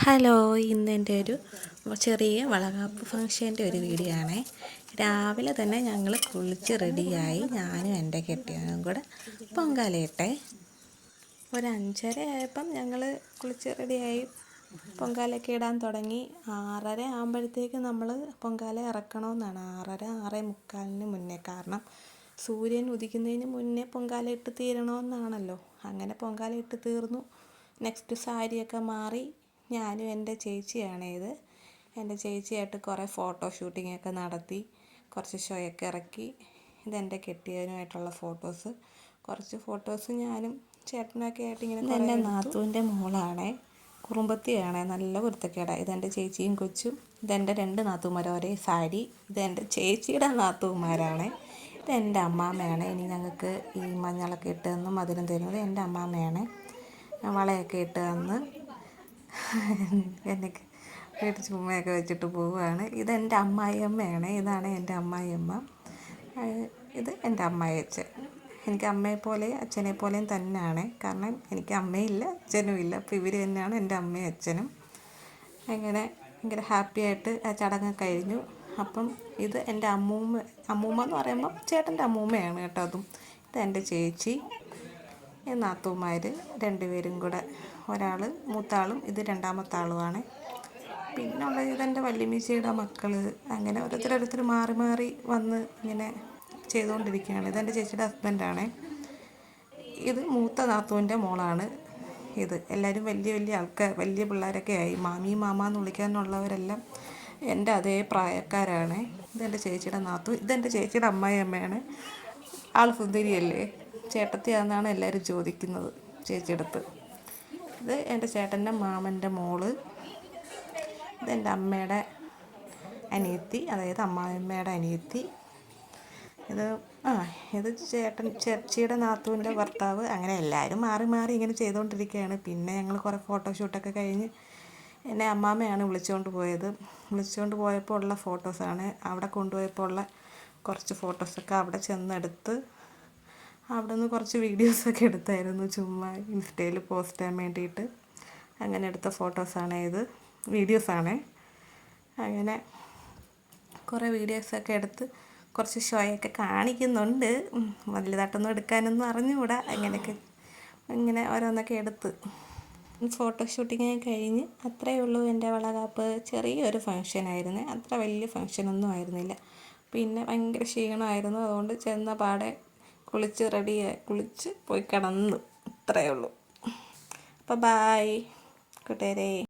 Hello, ഇന്ന് എൻ്റെ ഒരു ചെറിയ വളകാപ്പ് ഫംഗ്ഷൻ്റെ ഒരു വീഡിയോ ആണേ. രാവിലെ തന്നെ ഞങ്ങൾ കുളിച്ച് റെഡിയായി, ഞാനും എൻ്റെ കെട്ടിയവനും കൂടെ പൊങ്കാലയിട്ടെ. ഒരു 5:30 ആയപ്പം ഞങ്ങൾ കുളിച്ച് റെഡിയായി പൊങ്കാലയൊക്കെ ഇടാൻ തുടങ്ങി. 6:30 ആകുമ്പോഴത്തേക്ക് നമ്മൾ പൊങ്കാല ഇറക്കണമെന്നാണ്. 6:30 6:45 മുന്നേ, കാരണം സൂര്യൻ ഉദിക്കുന്നതിന് മുന്നേ പൊങ്കാല ഇട്ട് തീരണമെന്നാണല്ലോ. അങ്ങനെ പൊങ്കാല ഇട്ട് തീർന്നു. നെക്സ്റ്റ് സാരിയൊക്കെ മാറി ഞാനും എൻ്റെ ചേച്ചിയാണ് ഇത്. എൻ്റെ ചേച്ചിയായിട്ട് കുറേ ഫോട്ടോ ഷൂട്ടിങ്ങൊക്കെ നടത്തി, കുറച്ച് ഷോയൊക്കെ ഇറക്കി. ഇതെൻ്റെ കെട്ടിയവനുമായിട്ടുള്ള ഫോട്ടോസ്. കുറച്ച് ഫോട്ടോസ് ഞാനും ചേട്ടനൊക്കെ ആയിട്ട് ഇങ്ങനെ. എൻ്റെ നാത്തൂൻ്റെ മോളാണേ, കുറുമ്പത്തിയാണേ, നല്ല കുരുത്തക്കേടാണ്. ഇതെൻ്റെ ചേച്ചിയും കൊച്ചും. ഇതെൻ്റെ 2 നാത്തൂന്മാർ, ഒരേ സാരി. ഇതെൻ്റെ ചേച്ചിയുടെ നാത്തൂന്മാരാണ്. ഇതെൻ്റെ അമ്മാമ്മയാണ്. ഇനി ഞങ്ങൾക്ക് ഈ മഞ്ഞളൊക്കെ ഇട്ട് തന്ന് മധുരം തരുന്നത് എൻ്റെ അമ്മാമ്മയാണ്. വളയൊക്കെ ഇട്ട് തന്ന് എനിക്ക് വീട്ടിൽ ചുമ്മയൊക്കെ വെച്ചിട്ട് പോവുകയാണ്. ഇതെൻ്റെ അമ്മായിയമ്മയാണ്. ഇതാണ് എൻ്റെ അമ്മായിയമ്മ. ഇത് എൻ്റെ അമ്മായിയച്ഛൻ. എനിക്ക് അമ്മയെപ്പോലെ അച്ഛനെപ്പോലെയും തന്നെയാണ്, കാരണം എനിക്ക് അമ്മയില്ല അച്ഛനും ഇല്ല. അപ്പോൾ ഇവർ തന്നെയാണ് എൻ്റെ അമ്മയും അച്ഛനും. അങ്ങനെ ഭയങ്കര ഹാപ്പിയായിട്ട് ആ ചടങ്ങ് കഴിഞ്ഞു. അപ്പം ഇത് എൻ്റെ അമ്മൂമ്മ എന്ന് പറയുമ്പോൾ ചേട്ടൻ്റെ അമ്മൂമ്മയാണ് കേട്ടോ. അതും ഇതെൻ്റെ ചേച്ചി, നാത്തൂന്മാർ 2 പേരും കൂടെ. ഒരാൾ മൂത്താളും ഇത് 2ാമത്തെ ആളുമാണ്. പിന്നെ ഉള്ളത് ഇതെൻ്റെ വല്യമ്മച്ചിയുടെ മക്കൾ. അങ്ങനെ ഓരോരുത്തർ മാറി മാറി വന്ന് ഇങ്ങനെ ചെയ്തുകൊണ്ടിരിക്കുകയാണ്. ഇതെൻ്റെ ചേച്ചിയുടെ ഹസ്ബൻഡാണ്. ഇത് മൂത്ത നാത്തൂൻ്റെ മോളാണ്. ഇത് എല്ലാവരും വലിയ വലിയ ആൾക്കാർ, വലിയ പിള്ളേരൊക്കെ ആയി. മാമി മാമ എന്ന് വിളിക്കാനുള്ളവരെല്ലാം എൻ്റെ അതേ പ്രായക്കാരാണ്. ഇതെൻ്റെ ചേച്ചിയുടെ നാത്തു. ഇതെൻ്റെ ചേച്ചിയുടെ അമ്മായിയമ്മയാണ്. ആൾ സുന്ദരിയല്ലേ, ചേട്ടത്തിയാണെന്നാണ് എല്ലാവരും ചോദിക്കുന്നത് ചേച്ചിയുടെ അടുത്ത്. ഇത് എൻ്റെ ചേട്ടൻ്റെ മാമൻ്റെ മോള്. ഇതെൻ്റെ അമ്മയുടെ അനിയത്തി, അതായത് അമ്മായിയമ്മയുടെ അനിയത്തി. ഇത് ചേച്ചിയുടെ നാത്തൂൻ്റെ ഭർത്താവ്. അങ്ങനെ എല്ലാവരും മാറി മാറി ഇങ്ങനെ ചെയ്തുകൊണ്ടിരിക്കുകയാണ്. പിന്നെ ഞങ്ങൾ കുറേ ഫോട്ടോഷൂട്ടൊക്കെ കഴിഞ്ഞ് എന്നെ അമ്മാമ്മയാണ് വിളിച്ചുകൊണ്ട് പോയപ്പോൾ ഉള്ള ഫോട്ടോസാണ്. അവിടെ കൊണ്ടുപോയപ്പോൾ ഉള്ള കുറച്ച് ഫോട്ടോസൊക്കെ അവിടെ ചെന്നെടുത്ത് അവിടെ നിന്ന് കുറച്ച് വീഡിയോസൊക്കെ എടുത്തായിരുന്നു, ചുമ്മാ ഇൻസ്റ്റയിൽ പോസ്റ്റ് ചെയ്യാൻ വേണ്ടിയിട്ട്. അങ്ങനെ എടുത്ത ഫോട്ടോസാണ് ഇത്, വീഡിയോസാണ്. അങ്ങനെ കുറേ വീഡിയോസൊക്കെ എടുത്ത് കുറച്ച് ഷോയൊക്കെ കാണിക്കുന്നുണ്ട്. വലുതായിട്ടൊന്നും എടുക്കാനൊന്നും അറിഞ്ഞുകൂടാ. അങ്ങനെയൊക്കെ ഇങ്ങനെ ഓരോന്നൊക്കെ എടുത്ത് ഫോട്ടോ ഷൂട്ടിങ് കഴിഞ്ഞ് അത്രയേ ഉള്ളൂ എൻ്റെ വളകാപ്പ്. ചെറിയൊരു ഫങ്ഷനായിരുന്നു, അത്ര വലിയ ഫങ്ഷനൊന്നും ആയിരുന്നില്ല. പിന്നെ ഭയങ്കര ക്ഷീണമായിരുന്നു, അതുകൊണ്ട് ചെന്ന പാടെ കുളിച്ച് പോയി കിടന്നു. അത്രയേ ഉള്ളൂ. അപ്പോൾ ബായ് കൂട്ടുകാരേ.